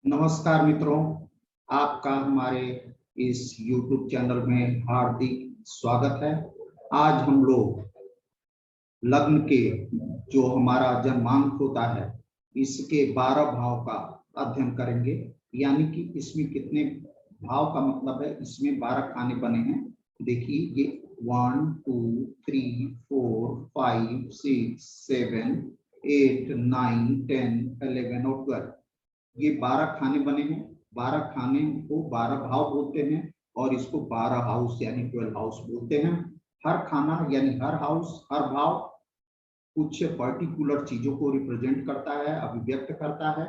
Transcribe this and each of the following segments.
नमस्कार मित्रों, आपका हमारे इस YouTube चैनल में हार्दिक स्वागत है। आज हम लोग लग्न के जो हमारा जन्मांक होता है इसके 12 भाव का अध्ययन करेंगे। यानी कि इसमें कितने भाव का मतलब है, इसमें 12 खाने बने हैं। देखिए ये 1 2 3 4 5 6 7 8 9 10 11 और 12, ये 12 खाने बने हैं। 12 खाने को 12 भाव बोलते हैं और इसको 12 हाउस यानी 12 हाउस बोलते हैं। हर खाना यानी हर हाउस, हर भाव कुछ पर्टिकुलर चीजों को रिप्रेजेंट करता है, अभिव्यक्त करता है।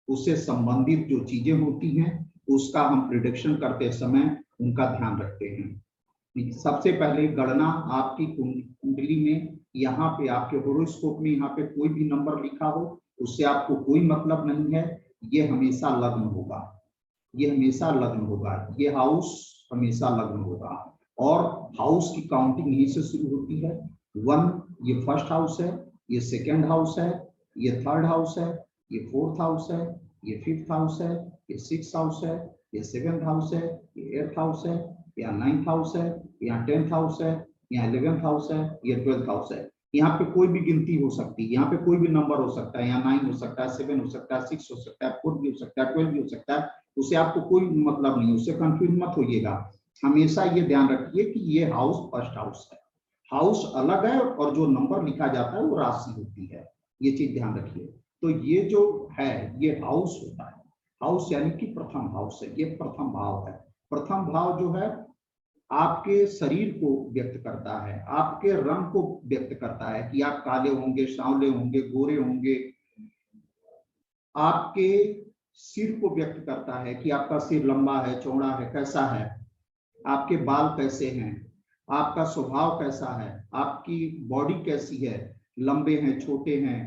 उससे संबंधित जो चीजें होती हैं उसका हम प्रिडिक्शन करते समय उनका ध्यान रखते हैं। सबसे पहले गणना आपकी कुंडली में, यहाँ पे आपके होरोस्कोप में यहाँ पे कोई भी नंबर लिखा हो उससे आपको कोई मतलब नहीं है। ये हमेशा लग्न होगा, ये हमेशा लग्न होगा, ये हाउस हमेशा लग्न होगा। और हाउस की काउंटिंग यहीं से शुरू होती है। 1 ये फर्स्ट हाउस है, ये सेकेंड हाउस है, ये थर्ड हाउस है, ये फोर्थ हाउस है, ये फिफ्थ हाउस है, ये सिक्स हाउस है, ये सेवेंथ हाउस है, ये एट्थ हाउस है, या 9th हाउस है, यहाँ 10th हाउस है, यहाँ 11th हाउस है, ये 12th हाउस है। यहाँ पे कोई भी गिनती हो सकती है, यहाँ पे कोई भी नंबर हो सकता है। यहाँ 9 हो सकता है, 7 हो सकता है, 6 हो सकता है, 4 भी हो सकता है, 12 भी हो सकता है। उससे आपको कोई मतलब नहीं, उससे कंफ्यूज मत होइएगा। हमेशा ये ध्यान रखिए कि ये हाउस फर्स्ट हाउस है, हाउस अलग है और जो नंबर लिखा जाता है वो राशि होती है। ये चीज ध्यान रखिए। तो ये जो है ये हाउस होता है। हाउस यानी कि प्रथम हाउस है, ये प्रथम भाव है। प्रथम भाव जो है आपके शरीर को व्यक्त करता है, आपके रंग को व्यक्त करता है कि आप काले होंगे, सांवले होंगे, गोरे होंगे। आपके सिर को व्यक्त करता है कि आपका सिर लंबा है, चौड़ा है, कैसा है, आपके बाल कैसे हैं, आपका स्वभाव कैसा है, आपकी बॉडी कैसी है, लंबे हैं, छोटे हैं,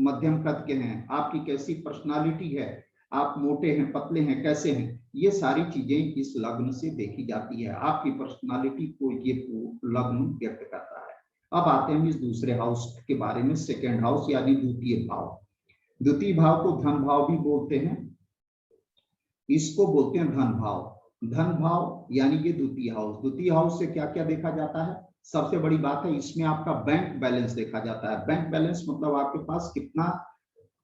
मध्यम कद के हैं, आपकी कैसी पर्सनालिटी है, आप मोटे हैं, पतले हैं, कैसे हैं। ये सारी चीजें इस लग्न से देखी जाती है। आपकी पर्सनालिटी को ये लग्न व्यक्त करता है। अब आते हैं इस दूसरे हाउस के बारे में, सेकेंड हाउस यानी द्वितीय भाव। द्वितीय भाव को धन भाव भी बोलते हैं, इसको बोलते हैं धन भाव। धन भाव यानी ये द्वितीय हाउस। द्वितीय हाउस से क्या क्या देखा जाता है? सबसे बड़ी बात है इसमें आपका बैंक बैलेंस देखा जाता है। बैंक बैलेंस मतलब आपके पास कितना,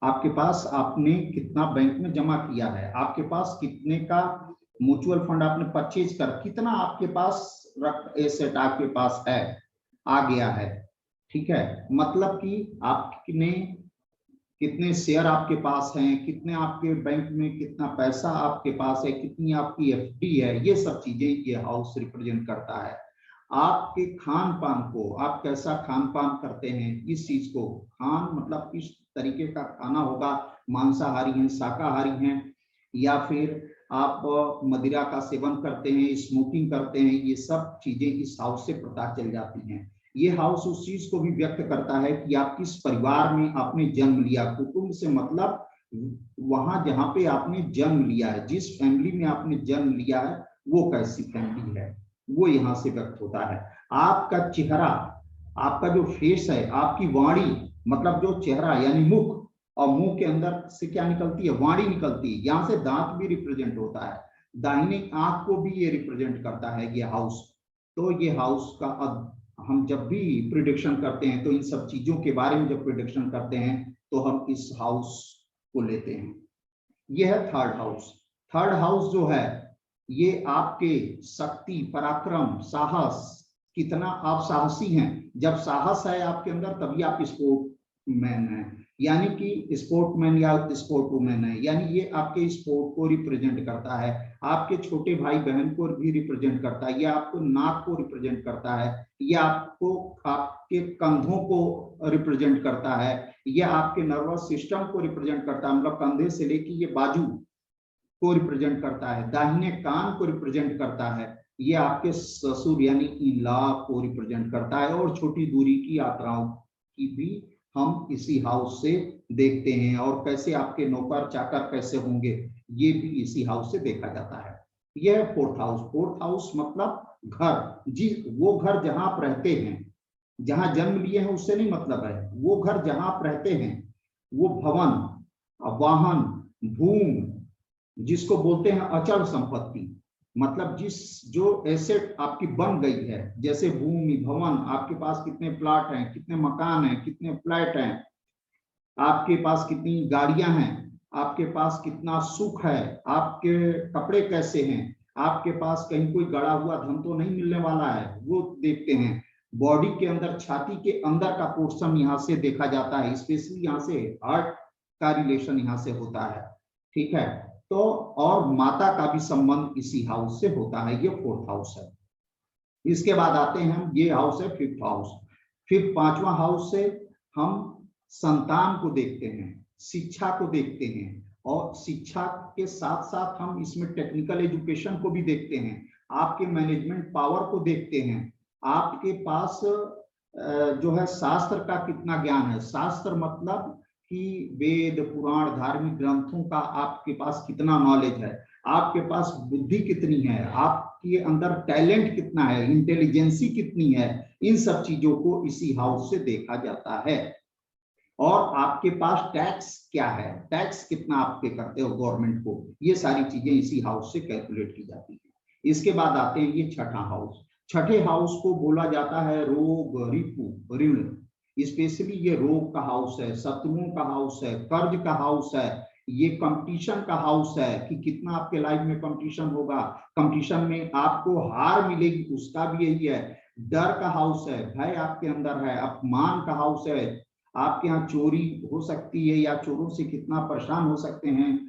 आपके पास आपने कितना बैंक में जमा किया है, आपके पास कितने का म्यूचुअल फंड आपने परचेज कर, कितना आपके पास एसेट आपके पास है, आ गया है। ठीक है, मतलब कि आपने कितने शेयर आपके पास हैं, कितने आपके बैंक में कितना पैसा आपके पास है, कितनी आपकी एफडी है, ये सब चीजें ये हाउस रिप्रेजेंट करता है। आपके खान पान को, आप कैसा खान पान करते हैं, इस चीज को, खान मतलब किस तरीके का खाना होगा, मांसाहारी हैं, शाकाहारी हैं, या फिर आप मदिरा का सेवन करते हैं, स्मोकिंग करते हैं, ये सब चीजें इस हाउस से पता चल जाती हैं। ये हाउस उस चीज को भी व्यक्त करता है कि आप किस परिवार में आपने जन्म लिया। कुटुंब से मतलब वहां जहां पे आपने जन्म लिया है, जिस फैमिली में आपने जन्म लिया है वो कैसी फैमिली है, वो यहाँ से व्यक्त होता है। आपका चेहरा, आपका जो फेस है, आपकी वाणी मतलब जो चेहरा यानी मुख, और मुंह के अंदर से क्या निकलती है, वाणी निकलती है। यहाँ से दांत भी रिप्रेजेंट होता है, दाहिने आंख को भी ये रिप्रेजेंट करता है ये हाउस। तो ये हाउस का हम जब भी प्रिडिक्शन करते हैं तो इन सब चीजों के बारे में जब प्रिडिक्शन करते हैं तो हम इस हाउस को लेते हैं। यह है थर्ड हाउस। थर्ड हाउस जो है ये आपके शक्ति, पराक्रम, साहस, कितना आप साहसी हैं। जब साहस है आपके अंदर तभी आप स्पोर्टमैन हैं, यानी कि स्पोर्टमैन या स्पोर्ट वुमेन है, यानी ये आपके स्पोर्ट को रिप्रेजेंट करता है, आपके छोटे भाई बहन को भी रिप्रेजेंट करता है, ये आपको नाक को रिप्रेजेंट करता है, ये आपको आपके कंधों को रिप्रेजेंट करता है, ये आपके नर्वस सिस्टम को रिप्रेजेंट करता है, मतलब कंधे से लेके ये बाजू को रिप्रेजेंट करता है, दाहिने कान को रिप्रेजेंट करता है, ये आपके ससुर यानी इन-लॉ को रिप्रेजेंट करता है। और छोटी दूरी की यात्राओं की भी हम इसी हाउस से देखते हैं, और कैसे आपके नौकर चाकर कैसे होंगे ये भी इसी हाउस से देखा जाता है। यह है फोर्थ हाउस। फोर्थ हाउस मतलब घर, जी वो घर जहां आप रहते हैं, जहां जन्म लिए हैं उससे नहीं मतलब है, वो घर जहां आप रहते हैं, वो भवन, वाहन, भूमि, जिसको बोलते हैं अचल संपत्ति, मतलब जो एसेट आपकी बन गई है, जैसे भूमि, भवन, आपके पास कितने प्लाट हैं, कितने मकान हैं, कितने फ्लैट हैं, आपके पास कितनी गाड़ियां हैं, आपके पास कितना सुख है, आपके कपड़े कैसे हैं, आपके पास कहीं कोई गड़ा हुआ धन तो नहीं मिलने वाला है, वो देखते हैं। बॉडी के अंदर, छाती के अंदर का पोर्शन यहाँ से देखा जाता है, स्पेशली यहाँ से हार्ट का रिलेशन यहाँ से होता है, ठीक है। तो और माता का भी संबंध इसी हाउस से होता है, ये 4th हाउस है। इसके बाद आते हैं हम, ये हाउस है 5th हाउस। फिर 5वां हाउस से हम संतान को देखते हैं, शिक्षा को देखते हैं, और शिक्षा के साथ साथ हम इसमें टेक्निकल एजुकेशन को भी देखते हैं, आपके मैनेजमेंट पावर को देखते हैं, आपके पास जो है शास्त्र का कितना ज्ञान है, शास्त्र मतलब कि वेद, पुराण, धार्मिक ग्रंथों का आपके पास कितना नॉलेज है, आपके पास बुद्धि कितनी है, आपके अंदर टैलेंट कितना है, इंटेलिजेंसी कितनी है, इन सब चीजों को इसी हाउस से देखा जाता है। और आपके पास टैक्स क्या है, टैक्स कितना आप पे करते हो गवर्नमेंट को, ये सारी चीजें इसी हाउस से कैलकुलेट की जाती है। इसके बाद आते हैं ये 6ठा हाउस। 6ठे हाउस को बोला जाता है रोग, रिपु, ऋण। स्पेशली ये रोग का हाउस है, शत्रुओं का हाउस है, कर्ज का हाउस है, ये कंपटीशन का हाउस है कि कितना आपके लाइफ में कंपटीशन होगा, कंपटीशन में आपको हार मिलेगी, उसका भी यही है। डर का हाउस है, भय आपके अंदर है, अपमान का हाउस है, आपके यहाँ चोरी हो सकती है या चोरों से कितना परेशान हो सकते हैं,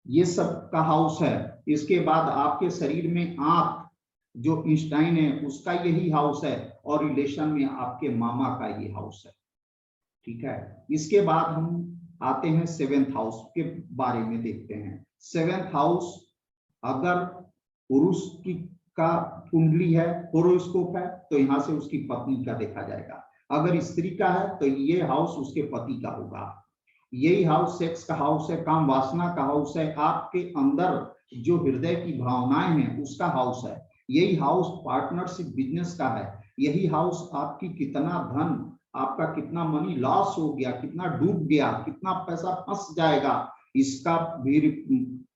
ये सब का हाउस है। इसके बाद आपके शरीर में आंत, जो इंस्टाइन है, उसका यही हाउस है, और रिलेशन में आपके मामा का ये हाउस है, ठीक है। इसके बाद हम आते हैं 7th हाउस के बारे में देखते हैं। 7th हाउस अगर पुरुष की का कुंडली है, होरोस्कोप है, तो यहाँ से उसकी पत्नी का देखा जाएगा। अगर स्त्री का है तो ये हाउस उसके पति का होगा। यही हाउस सेक्स का हाउस है, काम वासना का हाउस है, आपके अंदर जो हृदय की भावनाएं हैं उसका हाउस है। यही हाउस पार्टनरशिप, बिजनेस का है। यही हाउस आपकी कितना धन, आपका कितना मनी लॉस हो गया, कितना डूब गया, कितना पैसा फंस जाएगा, इसका भी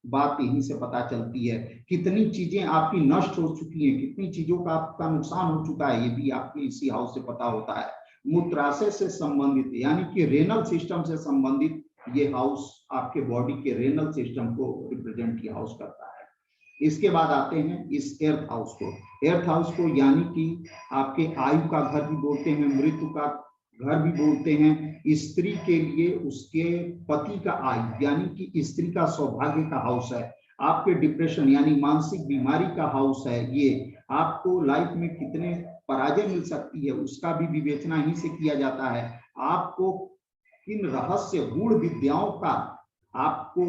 बात यहीं से पता चलती है। कितनी चीजें आपकी नष्ट हो चुकी हैं, कितनी चीजों का आपका नुकसान हो चुका है, ये भी आपके इसी हाउस से पता होता है। मूत्राशय से संबंधित, यानी कि रेनल सिस्टम से संबंधित ये हाउस आपके बॉडी के रेनल सिस्टम को रिप्रेजेंट ये हाउस करता है। इसके बाद आते हैं इस 8th हाउस को। 8th हाउस को यानी कि आपके आयु का घर भी बोलते हैं, मृत्यु का घर भी बोलते हैं। स्त्री के लिए उसके पति का आयु यानी कि स्त्री का सौभाग्य का हाउस है। आपके डिप्रेशन यानी मानसिक बीमारी का हाउस है ये। आपको लाइफ में कितने पराजय मिल सकती है उसका भी विवेचना ही से किया जाता है। आपको किन रहस्य गूढ़ विद्याओं का आपको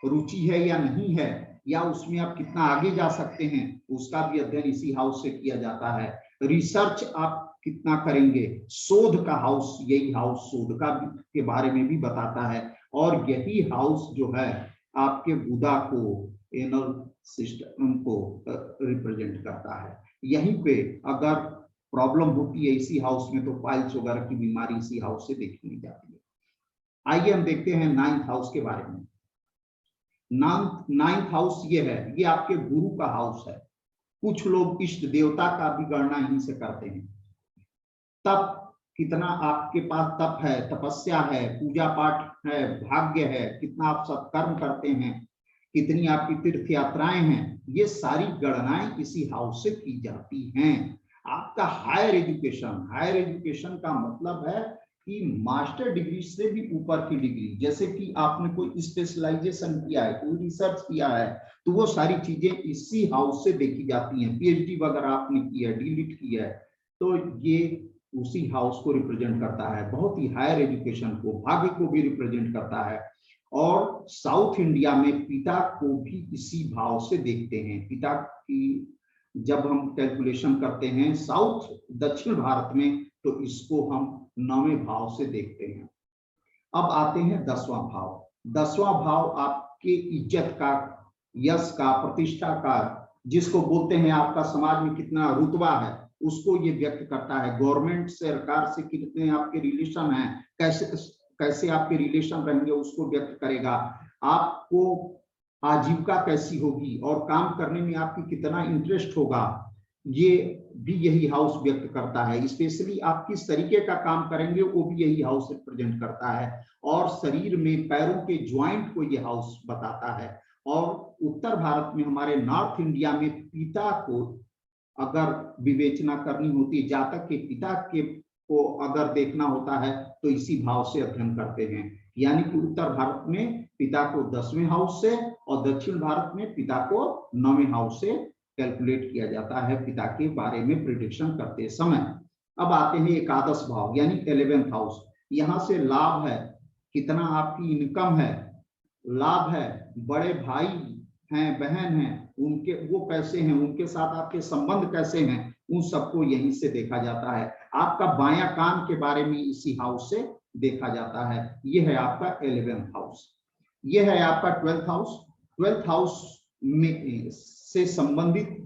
रुचि है या नहीं है, या उसमें आप कितना आगे जा सकते हैं, उसका भी अध्ययन इसी हाउस से किया जाता है। रिसर्च आप कितना करेंगे, शोध का हाउस, यही हाउस शोध का के बारे में भी बताता है। और यही हाउस जो है आपके गुदा को, एनल सिस्टम को रिप्रेजेंट करता है। यहीं पे अगर प्रॉब्लम होती है इसी हाउस में, तो पाइल्स वगैरह की बीमारी इसी हाउस से देखी नहीं जाती है। आइए हम देखते हैं 9th हाउस के बारे में। 9th हाउस ये है, ये आपके गुरु का हाउस है। कुछ लोग इष्ट देवता का भी गणना यहीं से करते हैं। तप, कितना आपके पास तप है, तपस्या है, पूजा पाठ है, भाग्य है, कितना आप सत्कर्म करते हैं, कितनी आपकी तीर्थ यात्राएं हैं, ये सारी गणनाएं इसी हाउस से की जाती हैं। आपका हायर एजुकेशन का मतलब है कि मास्टर डिग्री से भी ऊपर की डिग्री, जैसे कि आपने कोई स्पेशलाइजेशन किया है, कोई रिसर्च किया है, तो वो सारी चीजें इसी हाउस से देखी जाती हैं। पीएचडी वगैरह आपने किया है, डीलिट किया है, तो ये उसी हाउस को रिप्रेजेंट करता है। बहुत ही हायर एजुकेशन को, भाग्य को भी रिप्रेजेंट करता है। और साउथ इंडिया में पिता को भी इसी भाव से देखते हैं। पिता की जब हम कैलकुलेशन करते हैं साउथ, दक्षिण भारत में, तो इसको हम 9वें भाव से देखते हैं। अब आते हैं 10वां भाव। 10वां भाव आपके इज्जत का, यश का, प्रतिष्ठा का, जिसको बोलते हैं आपका समाज में कितना रुतबा है, उसको ये व्यक्त करता है। गवर्नमेंट सरकार से कितने आपके रिलेशन हैं, कैसे कैसे आपके रिलेशन रहेंगे, उसको व्यक्त करेगा। आपको आजीविका कैसी होगी और काम करने में आपकी कितना इंटरेस्ट होगा, ये भी यही हाउस व्यक्त करता है। स्पेशली आप किस तरीके का काम करेंगे वो भी यही हाउस रिप्रेजेंट करता है। और शरीर में पैरों के ज्वाइंट को ये हाउस बताता है। और उत्तर भारत में, हमारे नॉर्थ इंडिया में, पिता को अगर विवेचना करनी होती है, जातक के पिता के को अगर देखना होता है तो इसी भाव से अध्ययन करते हैं। यानी कि उत्तर भारत में पिता को 10वें हाउस से और दक्षिण भारत में पिता को 9वें हाउस से कैलकुलेट किया जाता है पिता के बारे में प्रिडिक्शन करते समय। अब आते हैं एकादश भाव यानी 11th हाउस। यहाँ से लाभ है, कितना आपकी इनकम है, लाभ है, बड़े भाई हैं, बहन हैं, उनके वो कैसे हैं, उनके साथ आपके संबंध कैसे हैं, उन सबको यहीं से देखा जाता है। आपका बायां कान के बारे में इसी हाउस से देखा जाता है। ये है आपका 11th हाउस। ये है आपका 12th हाउस। 12th हाउस में से संबंधित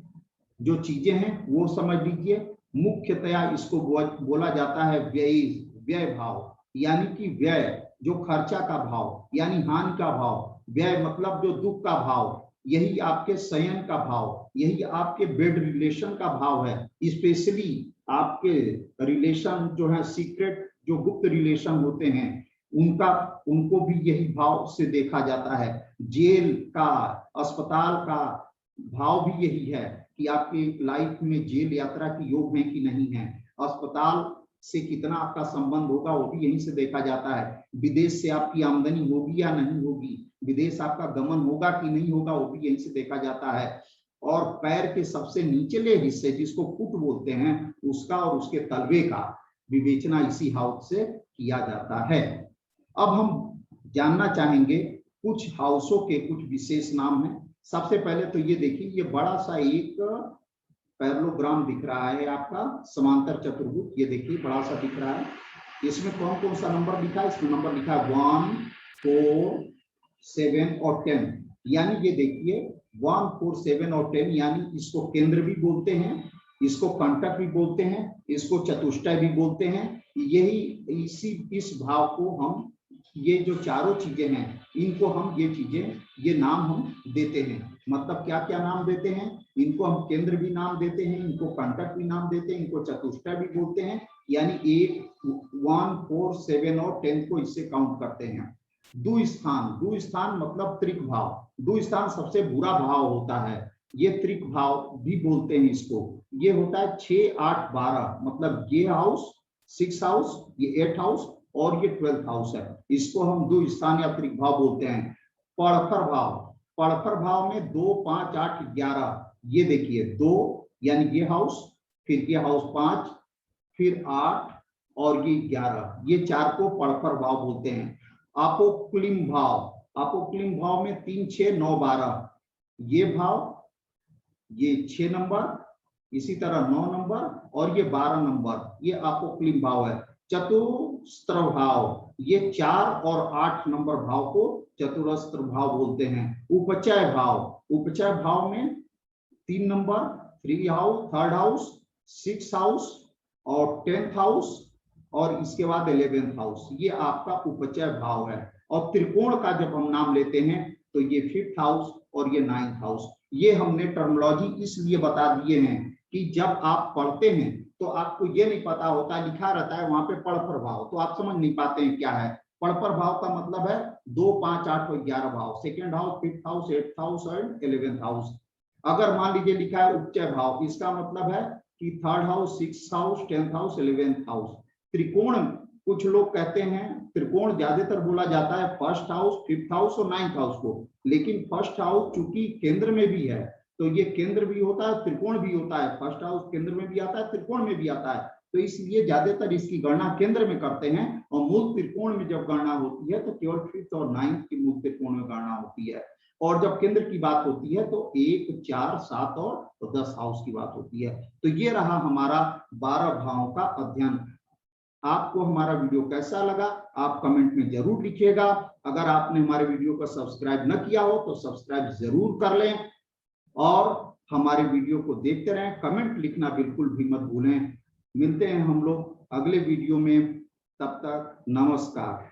जो चीजें हैं वो समझ लीजिए। मुख्यतया इसको बोला जाता है व्यय भाव, यानी कि व्यय जो खर्चा का भाव, यानी हानि का भाव। व्यय मतलब जो दुख का भाव, यही आपके शयन का भाव, यही आपके बेड रिलेशन का भाव है। स्पेशली आपके रिलेशन जो है सीक्रेट, जो गुप्त रिलेशन होते हैं, उनको भी यही भाव से देखा जाता है। जेल का, अस्पताल का भाव भी यही है कि आपकी लाइफ में जेल यात्रा की योग है कि नहीं है, अस्पताल से कितना आपका संबंध होगा वो भी यहीं से देखा जाता है। विदेश से आपकी आमदनी होगी या नहीं होगी, विदेश आपका गमन होगा कि नहीं होगा, वो भी यहीं से देखा जाता है। और पैर के सबसे निचले हिस्से जिसको फुट बोलते हैं, उसका और उसके तलवे का विवेचना इसी हाउस से किया जाता है। अब हम जानना चाहेंगे कुछ हाउसों के कुछ विशेष नाम हैं। सबसे पहले तो ये देखिए, ये बड़ा सा एक पैरेललोग्राम दिख रहा है आपका, समांतर चतुर्भुज। ये देखिए बड़ा सा दिख रहा है। इसमें कौन कौन सा नंबर लिखा है? इसमें नंबर लिखा है 1, 4, 7 और 10। यानी ये देखिए 1, 4, 7 और 10, यानी इसको केंद्र भी बोलते हैं, इसको कंटक भी बोलते हैं, इसको चतुष्टय भी बोलते हैं। यही इस भाव को हम, ये जो चारों चीजें हैं, इनको हम ये नाम हम देते हैं। मतलब क्या क्या नाम देते हैं? इनको हम केंद्र भी नाम देते हैं, इनको कंटक भी नाम देते हैं, इनको चतुष्टय भी बोलते हैं। यानी 1, 4, 7 और 10 को इससे काउंट करते हैं। दुस्थान मतलब त्रिक भाव। दुस्थान सबसे बुरा भाव होता है, ये त्रिक भाव भी बोलते हैं इसको। ये होता है 6, 8, 12, मतलब ये हाउस 6 हाउस, ये 8 हाउस और ये 12th हाउस है। इसको हम दुस्थान या त्रिक भाव बोलते हैं। पड़फर भाव में 2, 5, 8, 11। ये देखिए 2 यानी ये हाउस, फिर ये हाउस 5, फिर 8 और ये 11, ये 4 को पड़फर भाव बोलते हैं। अपोक्लिम भाव में 3, 6, 9, 12, ये भाव, ये 6 नंबर, इसी तरह 9 नंबर और ये 12 नंबर, ये अपोक्लिम भाव है। चतुस्त्र भाव, ये 4 और 8 नंबर भाव को चतुरस्त्र भाव बोलते हैं। उपचय भाव में 3 number, 3 house, 3rd house, 6 house और 10th हाउस और इसके बाद 11th हाउस, ये आपका उपचय भाव है। और त्रिकोण का जब हम नाम लेते हैं तो ये 5th हाउस और ये 9th हाउस। ये हमने टर्मिनोलॉजी इसलिए बता दिए हैं कि जब आप पढ़ते हैं तो आपको ये नहीं पता होता, लिखा रहता है वहां पे पड़फर भाव, तो आप समझ नहीं पाते हैं क्या है। पड़फर भाव का मतलब है 2, 5, 8 और 11 भाव, 2nd house, 5th house, 8th house और 11th हाउस। अगर मान लीजिए लिखा है उपचय भाव, इसका मतलब है कि 3rd house, 6th house, 10th house, 11th house. त्रिकोण, कुछ लोग कहते हैं त्रिकोण ज्यादातर बोला जाता है 1st हाउस, 5th हाउस और 9th हाउस को, लेकिन 1st हाउस चूंकि केंद्र में भी है तो ये केंद्र भी होता है, त्रिकोण भी होता है। 1st हाउस केंद्र में भी आता है, त्रिकोण में भी आता है, तो इसलिए ज्यादातर इसकी गणना केंद्र में करते हैं। और मूल त्रिकोण में जब गणना होती है तो केवल 5th और 9th की मूल त्रिकोण में गणना होती है। और जब केंद्र की बात होती है तो 1, 4, 7 और 10 हाउस की बात होती है। तो ये रहा हमारा 12 भावों का अध्ययन। आपको हमारा वीडियो कैसा लगा आप कमेंट में जरूर लिखिएगा। अगर आपने हमारे वीडियो को सब्सक्राइब न किया हो तो सब्सक्राइब जरूर कर लें और हमारे वीडियो को देखते रहें। कमेंट लिखना बिल्कुल भी मत भूलें। मिलते हैं हम लोग अगले वीडियो में, तब तक नमस्कार।